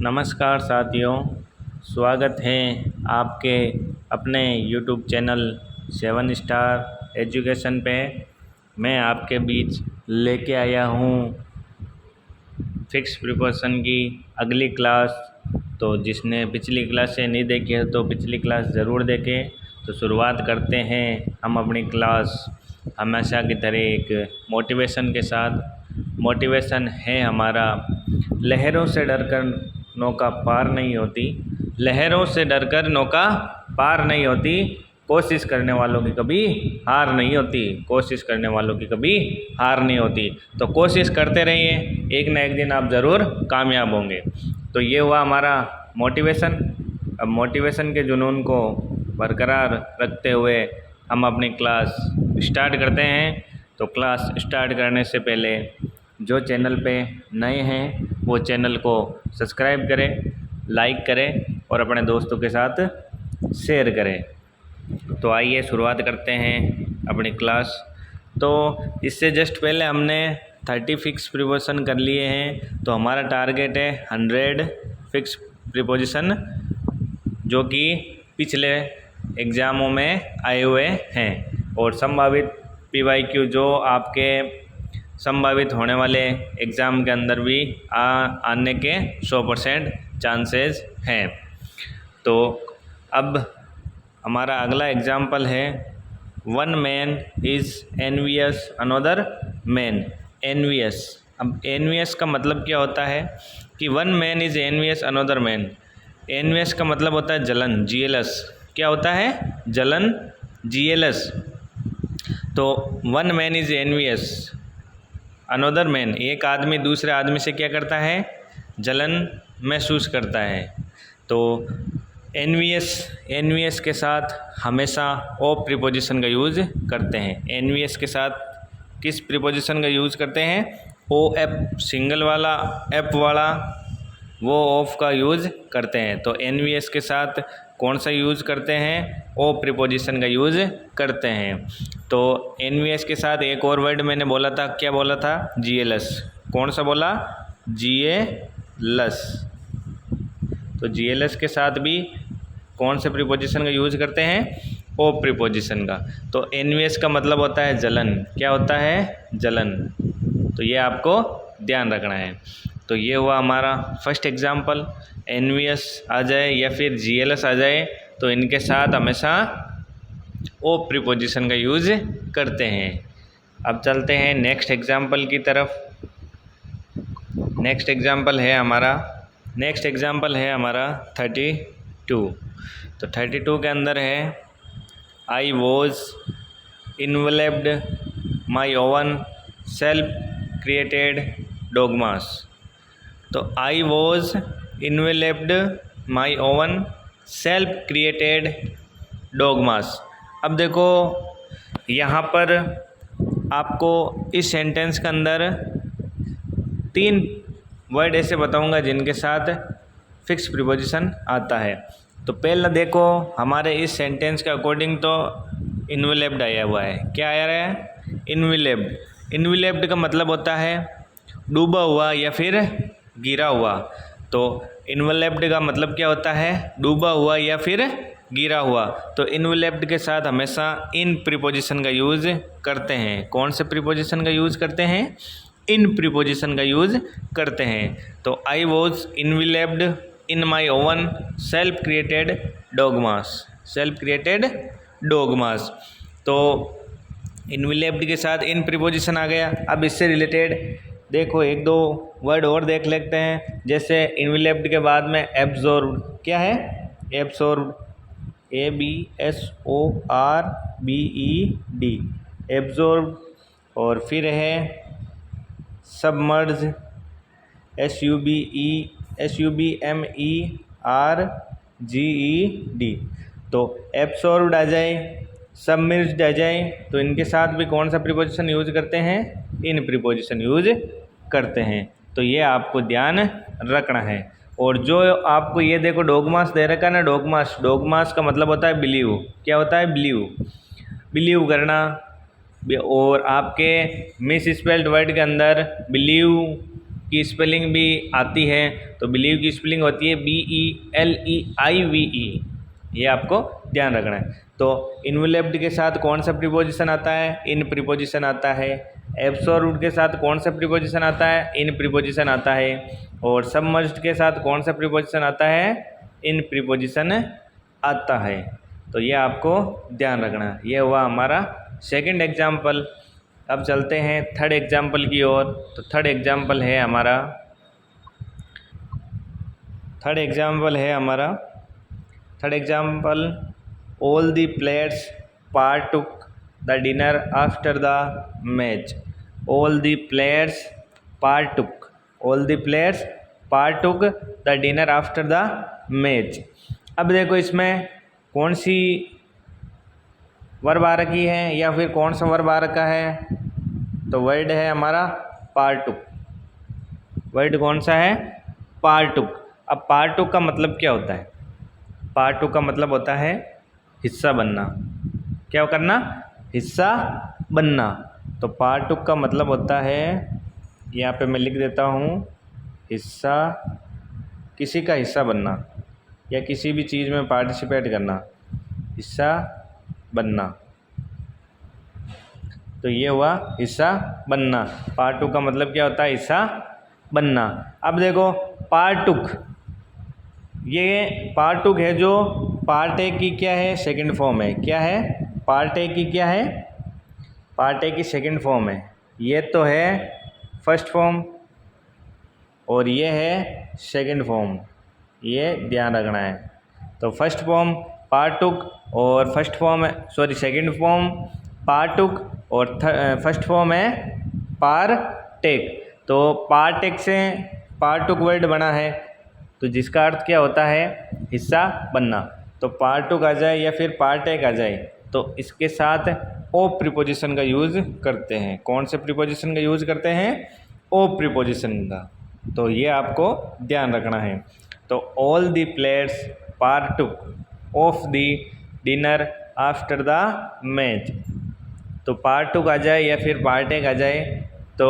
नमस्कार साथियों, स्वागत है आपके अपने यूट्यूब चैनल 7 स्टार एजुकेशन पे। मैं आपके बीच लेके आया हूँ फिक्स प्रिपरेशन की अगली क्लास। तो जिसने पिछली क्लास से नहीं देखी है तो पिछली क्लास ज़रूर देखें। तो शुरुआत करते हैं हम अपनी क्लास हमेशा की तरह एक मोटिवेशन के साथ। मोटिवेशन है हमारा, लहरों से डरकर नौका पार नहीं होती, लहरों से डरकर नौका पार नहीं होती, कोशिश करने वालों की कभी हार नहीं होती, कोशिश करने वालों की कभी हार नहीं होती। तो कोशिश करते रहिए, एक ना एक दिन आप ज़रूर कामयाब होंगे। तो ये हुआ हमारा मोटिवेशन। अब मोटिवेशन के जुनून को बरकरार रखते हुए हम अपनी क्लास स्टार्ट करते हैं। तो क्लास स्टार्ट करने से पहले जो चैनल पे नए हैं वो चैनल को सब्सक्राइब करें, लाइक करें और अपने दोस्तों के साथ शेयर करें। तो आइए शुरुआत करते हैं अपनी क्लास। तो इससे जस्ट पहले हमने 30 फिक्स प्रीपोजिशन कर लिए हैं। तो हमारा टारगेट है 100 फिक्स प्रीपोजिशन, जो कि पिछले एग्ज़ामों में आए हुए हैं। और संभावित PYQ जो आपके संभावित होने वाले एग्ज़ाम के अंदर भी आने के 100% चांसेस हैं। तो अब हमारा अगला एग्जाम्पल है, one man is envious another man. Envious, अब एनवियस का मतलब क्या होता है कि one man is envious another man. Envious का मतलब होता है जलन, जीएलएस। क्या होता है? जलन, जीएलएस। तो one man is envious another man, एक आदमी दूसरे आदमी से क्या करता है? जलन महसूस करता है। तो एनवियस के साथ हमेशा ओ प्रीपोजिशन का यूज़ करते हैं। एनवियस के साथ किस प्रीपोजिशन का यूज़ करते हैं? ओ एफ, सिंगल वाला एफ वाला, वो ऑफ का यूज़ करते हैं। तो एनवियस के साथ कौन सा यूज़ करते हैं? ओ प्रीपोजिशन का यूज़ करते हैं। तो एनवियस के साथ एक और वर्ड मैंने बोला था, क्या बोला था? जीएलएस। कौन सा बोला? जीएलएस। तो जीएलएस के साथ भी कौन से प्रीपोजिशन का यूज़ करते हैं? ओ प्रीपोजिशन का। तो एनवियस का मतलब होता है जलन। क्या होता है? जलन। तो ये आपको ध्यान रखना है। तो ये हुआ हमारा फर्स्ट एग्जाम्पल। एनवियस आ जाए या फिर जीएलएस आ जाए तो इनके साथ हमेशा ओ प्रीपोजिशन का यूज़ करते हैं। अब चलते हैं नेक्स्ट एग्जाम्पल की तरफ। नेक्स्ट एग्जाम्पल है हमारा 32। तो 32 के अंदर है, I was involved my own self created dogmas. तो I was involved my own self created dogmas. अब देखो यहाँ पर आपको इस सेंटेंस के अंदर 3 वर्ड ऐसे बताऊँगा जिनके साथ फिक्स प्रीपोजिशन आता है। तो पहला देखो, हमारे इस सेंटेंस के अकॉर्डिंग तो इन्वेल्व्ड आया हुआ है। क्या आया रहा है? इन्वेल्व्ड। इन्वेल्व्ड का मतलब होता है डूबा हुआ या फिर गिरा हुआ। तो इन्वेल्व्ड का मतलब क्या होता है? डूबा हुआ या फिर गिरा हुआ। तो इन्वेल्व्ड के साथ हमेशा इन प्रीपोजिशन का यूज़ करते हैं। कौन से प्रीपोजिशन का यूज़ करते हैं? इन प्रीपोजिशन का यूज़ करते हैं। तो I was involved in my own self created dogmas. Self created dogmas. तो इन्वेल्व्ड के साथ इन प्रीपोजिशन आ गया। अब इससे रिलेटेड देखो 1-2 वर्ड और देख लेते हैं। जैसे इन्वेल्व्ड के बाद में एब्जॉर्ब्ड, क्या है? Absorbed, ABSORBED, absorbed. और फिर है सबमर्ज, SUBMERGED। तो एब्सॉर्ब्ड आ जाए, सबमर्ज्ड आ जाए, तो इनके साथ भी कौन सा प्रीपोजिशन यूज़ करते हैं? इन प्रीपोजिशन यूज़ करते हैं। तो ये आपको ध्यान रखना है। और जो आपको ये देखो डोगमास दे रखा है ना, डोगमास, डोगमास का मतलब होता है बिलीव। क्या होता है? बिलीव, बिलीव करना। और आपके मिस स्पेल्ड वर्ड के अंदर बिलीव की स्पेलिंग भी आती है। तो बिलीव की स्पेलिंग होती है BELEIVE, ये आपको ध्यान रखना है। तो इनवेलप्ड के साथ कौन सा प्रीपोजिशन आता है? इन प्रीपोजिशन आता है। एब्सोल्यूट के साथ कौन सा प्रीपोजिशन आता है? इन प्रीपोजिशन आता है। और सबमर्ज्ड के साथ कौन सा प्रीपोजिशन आता है? इन प्रीपोजिशन आता है। तो ये आपको ध्यान रखना है। ये हुआ हमारा सेकंड एग्जाम्पल। अब चलते हैं थर्ड एग्जाम्पल की ओर। तो थर्ड एग्जाम्पल है हमारा third example all the players पार्टुक the dinner after the match. All the players पार्टुक the dinner after the match. अब देखो इसमें कौन सी वर्ब आ रखी है या फिर कौन सा वर्ब आ रखा है? तो वर्ड है हमारा पार्टुक। वर्ड कौन सा है? पार्टुक। अब पार्टुक का मतलब क्या होता है? पार्टुक का मतलब होता है हिस्सा बनना। क्या करना? हिस्सा बनना। तो पार्टुक का मतलब होता है, यहाँ पे मैं लिख देता हूँ, हिस्सा, किसी का हिस्सा बनना या किसी भी चीज़ में पार्टिसिपेट करना, हिस्सा बनना। तो ये हुआ हिस्सा बनना। पार्टुक का मतलब क्या होता है? हिस्सा बनना। अब देखो पार्टुक, ये पार्टुक है जो पार्ट ए की क्या है? सेकंड फॉर्म है। क्या है? पार्ट ए की क्या है? पार्ट ए की सेकंड फॉर्म है। ये तो है फर्स्ट फॉर्म और ये है सेकंड फॉर्म, ये ध्यान रखना है। तो फर्स्ट फॉर्म पार्टुक और फर्स्ट फॉर्म है, सॉरी सेकंड फॉर्म पार्टुक और फर्स्ट फॉर्म है पार्टेक। तो पार्टेक से पार्टुक वर्ड बना है, तो जिसका अर्थ क्या होता है? हिस्सा बनना। तो पार्टुक आ जाए या फिर पार्टेक आ जाए तो इसके साथ ओ प्रीपोजिशन का यूज़ करते हैं। कौन से प्रीपोजिशन का यूज़ करते हैं? ओ प्रीपोजिशन का। तो ये आपको ध्यान रखना है। तो all the players पार्टुक of the dinner after the match. तो पार्टुक आ जाए या फिर पार्टेक आ जाए तो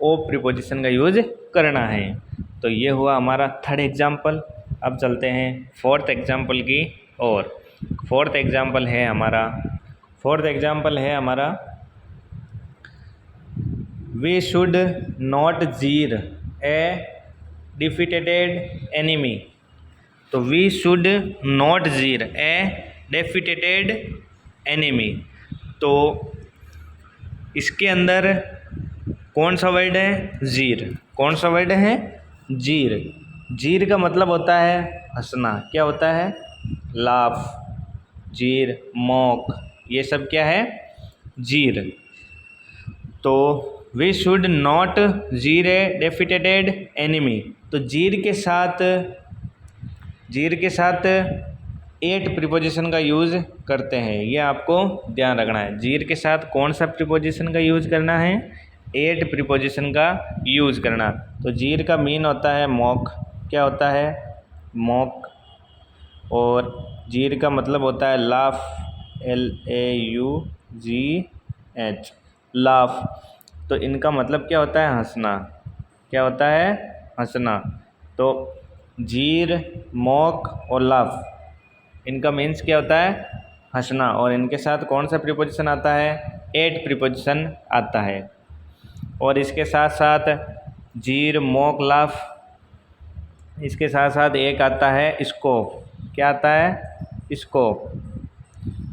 ओ प्रीपोजिशन का यूज़ करना है। तो ये हुआ हमारा थर्ड एग्जाम्पल। अब चलते हैं फोर्थ एग्जाम्पल की ओर। फोर्थ एग्जाम्पल है हमारा वी शुड नॉट जीर ए डिफीटेड एनिमी। तो वी शुड नॉट जीर ए डिफीटेड एनिमी। तो इसके अंदर कौन सा वर्ड है? जीर। कौन सा वर्ड है? जीर। जीर का मतलब होता है हंसना। क्या होता है? लाफ, जीर, मॉक, ये सब क्या है? जीर। तो वी शुड नॉट जीर ए डिफीटेड एनिमी। तो जीर के साथ एट प्रीपोजिशन का यूज़ करते हैं, ये आपको ध्यान रखना है। जीर के साथ कौन सा प्रीपोजिशन का यूज़ करना है? एट प्रीपोजिशन का यूज़ करना। तो जीर का मीन होता है मॉक। क्या होता है? मॉक। और जीर का मतलब होता है लाफ, LAUGH, लाफ। तो इनका मतलब क्या होता है? हंसना। क्या होता है? हंसना। तो जीर, मॉक और लाफ, इनका मीन्स क्या होता है? हंसना। और इनके साथ कौन सा प्रीपोजिशन आता है? एट प्रीपोजिशन आता है। और इसके साथ साथ जीर, मॉक, लाफ, इसके साथ साथ एक आता है स्कोप। क्या आता है? स्कोप।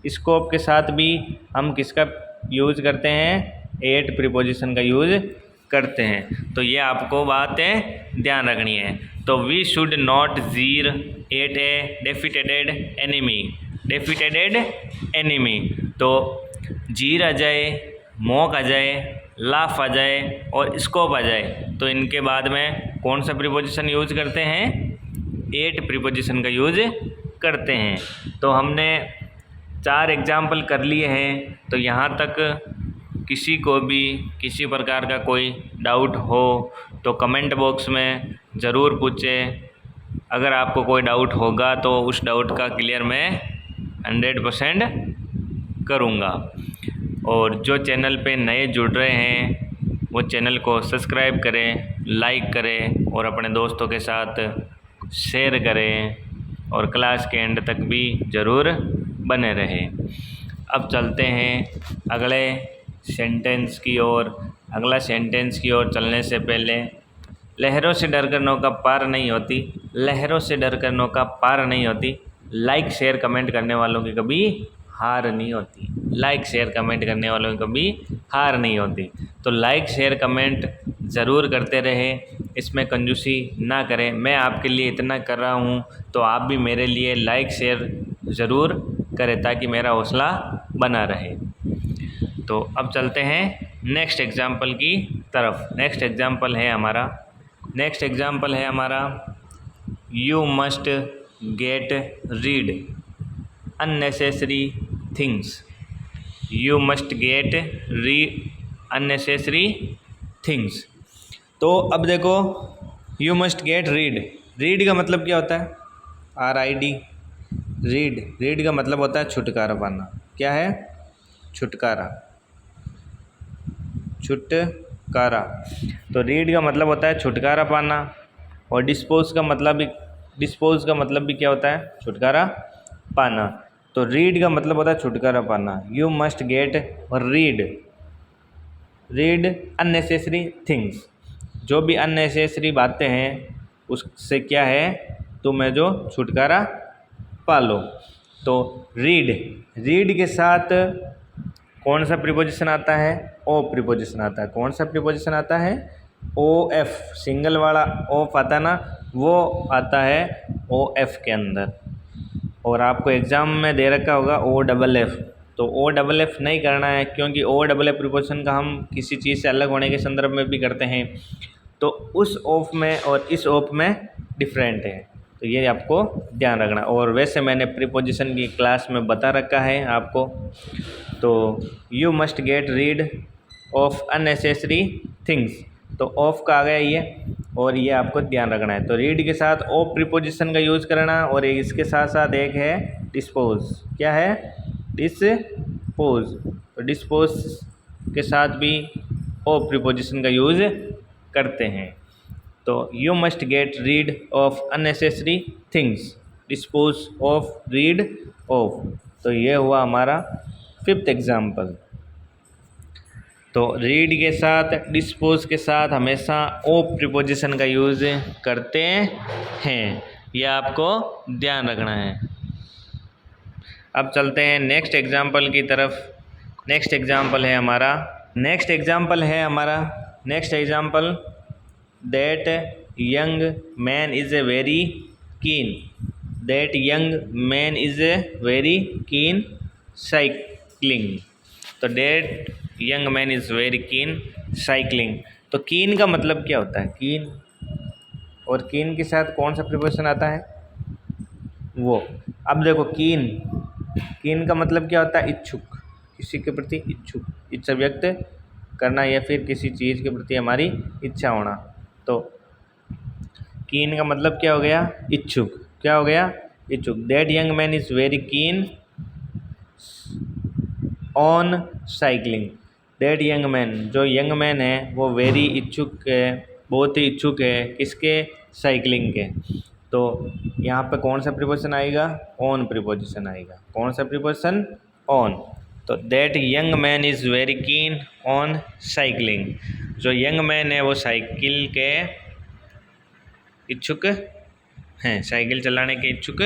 स्कोप के साथ भी हम किसका यूज़ करते हैं? एट प्रीपोजिशन का यूज़ करते हैं। तो ये आपको बातें ध्यान रखनी है। तो वी शुड नॉट जीर एट ए डिफीटेड एनिमी। तो जीर आ जाए, मॉक आ जाए, लाफ आ जाए और स्कोप आ जाए तो इनके बाद में कौन सा प्रीपोजिशन यूज़ करते हैं? एट प्रीपोजिशन का यूज़ करते हैं। तो हमने 4 एग्जाम्पल कर लिए हैं। तो यहाँ तक किसी को भी किसी प्रकार का कोई डाउट हो तो कमेंट बॉक्स में ज़रूर पूछें। अगर आपको कोई डाउट होगा तो उस डाउट का क्लियर मैं 100% करूँगा। और जो चैनल पे नए जुड़ रहे हैं वो चैनल को सब्सक्राइब करें, लाइक करें और अपने दोस्तों के साथ शेयर करें और क्लास के एंड तक भी ज़रूर बने रहें। अब चलते हैं अगले सेंटेंस की ओर। अगला सेंटेंस की ओर चलने से पहले, लहरों से डरकर नौका पार नहीं होती, लहरों से डरकर नौका पार नहीं होती, लाइक शेयर कमेंट करने वालों की कभी हार नहीं होती, लाइक शेयर कमेंट करने वालों की कभी हार नहीं होती। तो लाइक शेयर कमेंट ज़रूर करते रहें, इसमें कंजूसी ना करें। मैं आपके लिए इतना कर रहा हूँ तो आप भी मेरे लिए लाइक शेयर ज़रूर करें ताकि मेरा हौसला बना रहे। तो अब चलते हैं नेक्स्ट एग्जाम्पल की तरफ। नेक्स्ट एग्जाम्पल है हमारा you must get rid unnecessary things. You must get rid unnecessary things. तो अब देखो, you must get rid, read का मतलब क्या होता है? RID, रीड, रीड का मतलब होता है छुटकारा पाना। क्या है? छुटकारा, छुटकारा। तो रीड का मतलब होता है छुटकारा पाना, और डिस्पोज का मतलब भी क्या होता है? छुटकारा पाना। तो रीड का मतलब होता है छुटकारा पाना। You must get rid unnecessary things. जो भी अननेसेसरी बातें हैं उससे क्या है, तुम्हें जो छुटकारा पा लो। तो रीड के साथ कौन सा प्रीपोजिशन आता है? ओ प्रीपोजिशन आता है। कौन सा प्रीपोजिशन आता है? OF, सिंगल वाला ऑफ आता है ना, वो आता है OF के अंदर। और आपको एग्ज़ाम में दे रखा होगा OFF। तो OFF नहीं करना है, क्योंकि OFF प्रीपोजिशन का हम किसी चीज़ से अलग होने के संदर्भ में भी करते हैं। तो उस ऑफ में और इस ऑफ में डिफरेंट है, तो ये आपको ध्यान रखना। और वैसे मैंने प्रीपोजिशन की क्लास में बता रखा है आपको। तो you must get rid of unnecessary things, तो ऑफ का आ गया ये, और ये आपको ध्यान रखना है। तो रीड के साथ ऑफ प्रीपोजिशन का यूज़ करना, और इसके साथ साथ एक है डिस्पोज। क्या है? डिस्पोज। तो डिस्पोज के साथ भी ऑफ प्रीपोजिशन का यूज़ करते हैं। तो you must get rid of unnecessary things, dispose of, read of. तो ये हुआ हमारा 5th एग्जाम्पल। तो रीड के साथ, डिस्पोज के साथ हमेशा ऑफ प्रीपोजिशन का यूज़ करते हैं, यह आपको ध्यान रखना है। अब चलते हैं नेक्स्ट एग्जाम्पल की तरफ। नेक्स्ट एग्जाम्पल है हमारा that young man is a very keen, that young man is a very keen cycling. तो that young man is very keen cycling. तो कीन का मतलब क्या होता है? कीन, और कीन के साथ कौन सा प्रीपोजिशन आता है? वो। अब देखो, कीन का मतलब क्या होता है? इच्छुक, किसी के प्रति इच्छुक, इच्छा व्यक्त करना या फिर किसी चीज़ के प्रति हमारी इच्छा होना। तो कीन का मतलब क्या हो गया? इच्छुक। क्या हो गया? इच्छुक। That young man is very keen on cycling. That young man, जो यंग मैन है वो वेरी इच्छुक है, बहुत ही इच्छुक है किसके? साइकिलिंग के। तो यहाँ पे कौन सा प्रीपोजिशन आएगा? ऑन प्रीपोजिशन आएगा। कौन सा प्रीपोजिशन? ऑन। तो that young man is very keen on cycling. जो यंग मैन है वो साइकिल के इच्छुक हैं, साइकिल चलाने के इच्छुक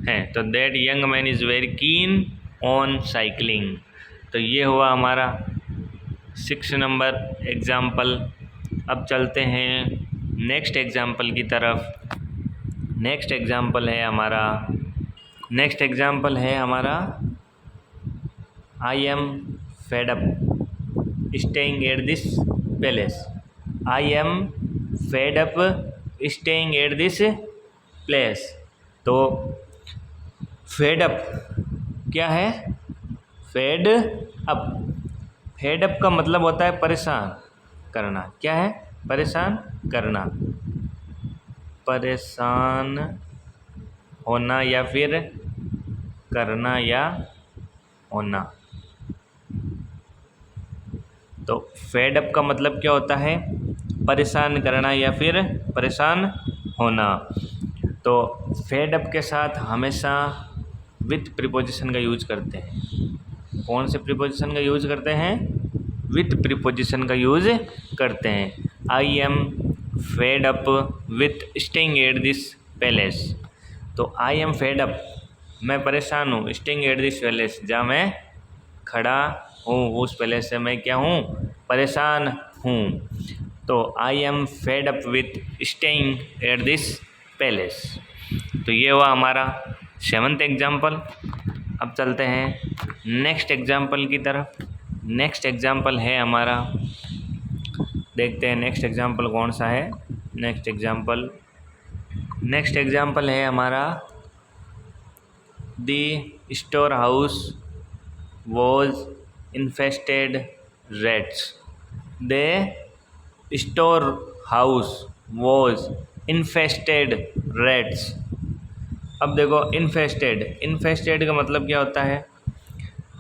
हैं। तो that young man is very keen on cycling. तो ये हुआ हमारा 6 नंबर एग्ज़ाम्पल। अब चलते हैं नेक्स्ट एग्ज़ाम्पल की तरफ। नेक्स्ट एग्ज़ाम्पल है हमारा I am fed up staying at this palace. I am fed up staying at this place. तो फेड अप क्या है? Fed up. फेड अप का मतलब होता है परेशान करना। क्या है? परेशान करना, परेशान होना या फिर करना या होना। तो फेड अप का मतलब क्या होता है? परेशान करना या फिर परेशान होना। तो फेड अप के साथ हमेशा विथ प्रीपोजिशन का यूज करते हैं। कौन से प्रीपोजिशन का यूज करते हैं? विथ प्रीपोजिशन का यूज करते हैं। I am fed up with staying at this palace. तो आई एम फेड अप, मैं परेशान हूँ, स्टेइंग एट दिस पैलेस, जहाँ मैं खड़ा हूँ उस पैलेस से मैं क्या हूँ? परेशान हूँ। तो I am fed up with staying at this palace. तो ये हुआ हमारा 7th एग्जाम्पल। अब चलते हैं नेक्स्ट एग्जाम्पल की तरफ। नेक्स्ट एग्जाम्पल है हमारा, देखते हैं नेक्स्ट एग्जाम्पल कौन सा है। नेक्स्ट एग्जाम्पल है हमारा, the store house was infested rats. The store house was infested rats. अब देखो इन्फेस्टेड का मतलब क्या होता है?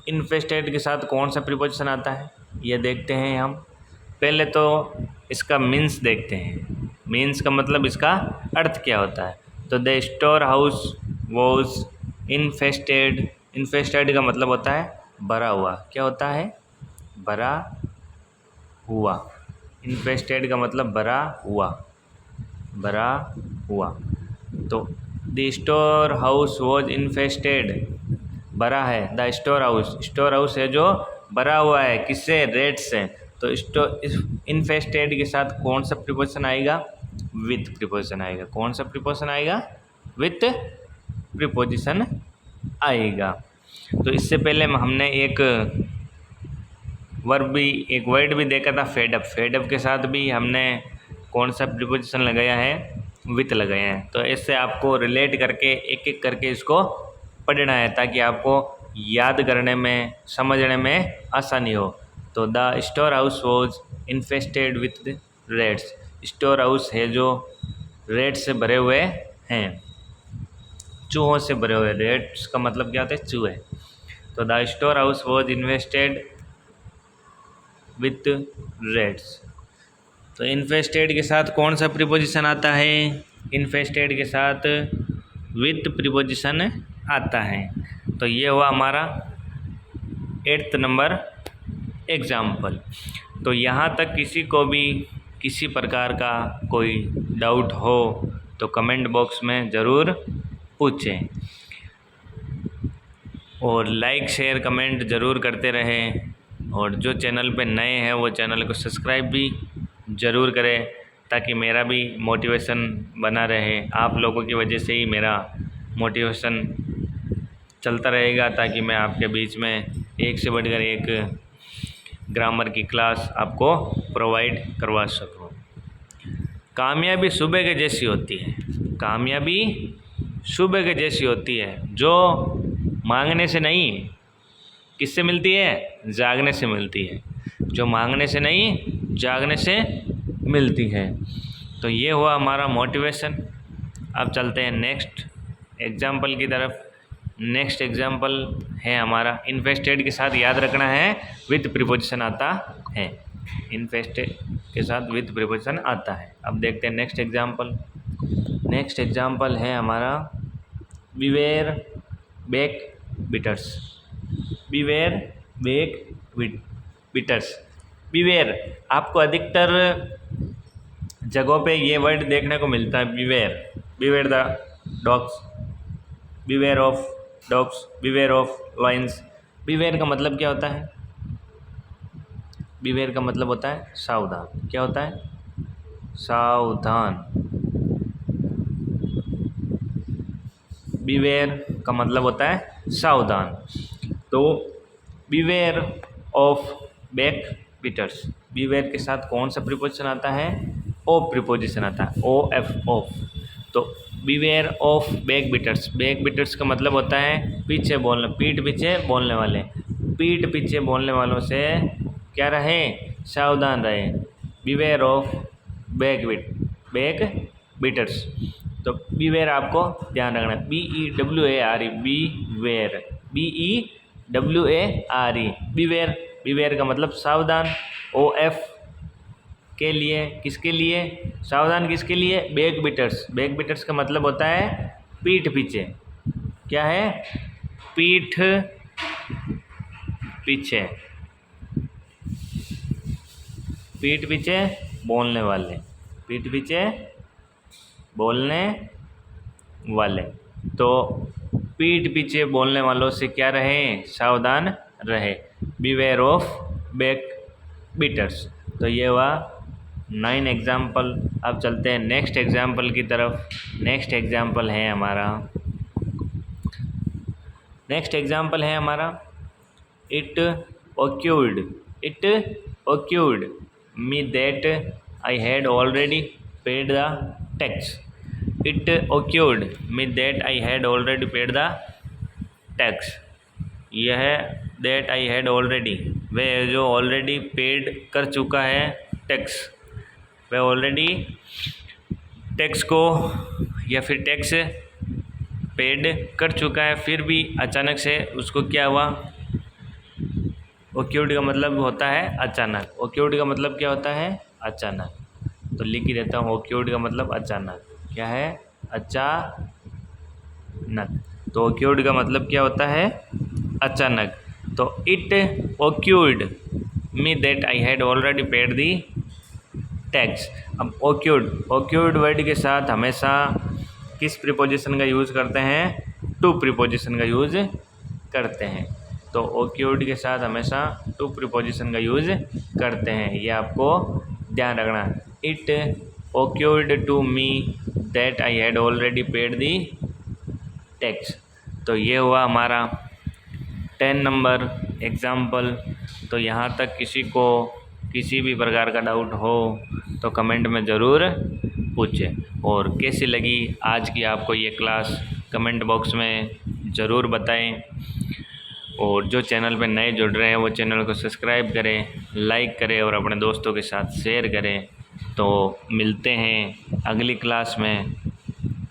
इन्फेस्टेड के साथ कौन सा प्रीपोजिशन आता है ये देखते हैं हम। पहले तो इसका मीन्स देखते हैं। मीन्स का मतलब इसका अर्थ क्या होता है। तो the store house was infested. Infested का मतलब होता है भरा हुआ। क्या होता है? भरा हुआ। इन्फेस्टेड का मतलब भरा हुआ, भरा हुआ। तो the store house was infested, भरा है। द स्टोर हाउस है जो भरा हुआ है, किससे? रेट से। तो इन्फेस्टेड के साथ कौन सा प्रीपोजिशन आएगा? विथ प्रीपोजिशन आएगा। कौन सा प्रीपोजिशन आएगा? विथ प्रीपोजिशन आएगा। तो इससे पहले हमने एक वर्ड भी देखा था, फेड अप। फेड अप के साथ भी हमने कौन सा प्रीपोजिशन लगाया है? विथ लगाया है। तो इससे आपको रिलेट करके एक एक करके इसको पढ़ना है ताकि आपको याद करने में, समझने में आसानी हो। तो the store house was infested with rates. Store house है जो रेट से भरे हुए हैं, चूहों से भरे हुए। रेट्स का मतलब क्या होता है? चूहे। तो the store house was infested with rates. तो इन्फेस्टेड के साथ कौन सा प्रीपोजिशन आता है? इन्फेस्टेड के साथ विथ प्रीपोजिशन आता है। तो ये हुआ हमारा 8th नंबर एग्जाम्पल। तो यहाँ तक किसी को भी किसी प्रकार का कोई डाउट हो तो कमेंट बॉक्स में ज़रूर पूछें, और लाइक शेयर कमेंट ज़रूर करते रहें। और जो चैनल पे नए हैं वो चैनल को सब्सक्राइब भी ज़रूर करें ताकि मेरा भी मोटिवेशन बना रहे। आप लोगों की वजह से ही मेरा मोटिवेशन चलता रहेगा ताकि मैं आपके बीच में एक से बढ़कर एक ग्रामर की क्लास आपको प्रोवाइड करवा सकूं। कामयाबी सुबह के जैसी होती है। कामयाबी सुबह के जैसी होती है, जो मांगने से नहीं, किससे मिलती है? जागने से मिलती है। जो मांगने से नहीं, जागने से मिलती है। तो ये हुआ हमारा मोटिवेशन। अब चलते हैं नेक्स्ट एग्जाम्पल की तरफ। नेक्स्ट एग्जाम्पल है हमारा, इन्फेस्टेड के साथ याद रखना है विथ प्रीपोजिशन आता है। इन्फेस्टेड के साथ विथ प्रीपोजिशन आता है। अब देखते हैं नेक्स्ट एग्जाम्पल। नेक्स्ट एग्जाम्पल है हमारा, beware back beaters. Beware back beaters. Beware आपको अधिकतर जगहों पे ये वर्ड देखने को मिलता है, beware. Beware the dogs, beware of dogs, beware of Lions. Beware का मतलब क्या होता है? बीवेयर का मतलब होता है सावधान। क्या होता है? सावधान। बीवेयर का मतलब होता है सावधान। तो beware of back beaters. Beware के साथ कौन सा प्रीपोजिशन आता है? ऑफ प्रीपोजिशन आता है, ओ एफ, ऑफ। तो beware of back beaters. Back beaters का मतलब होता है पीछे बोलने, पीठ पीछे बोलने वाले। पीठ पीछे बोलने वालों से क्या रहे? सावधान रहे। Beware of back beaters. तो बीवेयर आपको ध्यान रखना है, BEWARE, beware, BEWARE, beware. Beware का मतलब सावधान। OF के लिए, किसके लिए? सावधान किसके लिए? Back beaters. बैक बीटर्स का मतलब होता है पीठ पीछे। क्या है? पीठ पीछे। पीठ पीछे बोलने वाले, पीठ पीछे बोलने वाले। तो पीठ पीछे बोलने वालों से क्या रहें? सावधान रहे। Beware of back beaters. तो ये हुआ 9 एग्जाम्पल। अब चलते हैं नेक्स्ट एग्जाम्पल की तरफ। नेक्स्ट एग्जाम्पल है हमारा it occurred me that I had already paid the tax. It occurred me that I had already paid the tax. यह that I had already, वह जो ऑलरेडी पेड कर चुका है टैक्स, वह ऑलरेडी टैक्स को या फिर टैक्स पेड कर चुका है, फिर भी अचानक से उसको क्या हुआ? ओक्यूर्ड का मतलब होता है अचानक। ओक्यूर्ड का मतलब क्या होता है? अचानक। तो लिख ही देता हूँ, ओक्यूर्ड का मतलब अचानक। क्या है? अचानक। तो ओक्यूर्ड का मतलब क्या होता है? अचानक। तो it occurred me that I had already paid the tax. अब ओक्यूर्ड वर्ड के साथ हमेशा किस प्रीपोजिशन का यूज़ करते हैं? टू प्रीपोजिशन का यूज़ करते हैं। तो ओक्यूर्ड के साथ हमेशा टू प्रीपोजिशन का यूज़ करते हैं, ये आपको ध्यान रखना। It occurred to me that I had already paid the tax. तो ये हुआ हमारा 10 नंबर एग्ज़ाम्पल। तो यहाँ तक किसी को किसी भी प्रकार का डाउट हो तो कमेंट में ज़रूर पूछें। और कैसी लगी आज की आपको ये क्लास कमेंट बॉक्स में ज़रूर बताएं। और जो चैनल पे नए जुड़ रहे हैं वो चैनल को सब्सक्राइब करें, लाइक करें और अपने दोस्तों के साथ शेयर करें। तो मिलते हैं अगली क्लास में,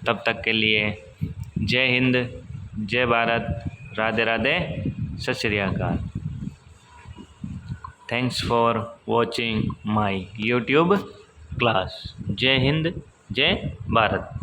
तब तक के लिए जय हिंद, जय भारत, राधे राधे, सत श्री अकाल। Thanks for watching my YouTube class. जय हिंद, जय भारत।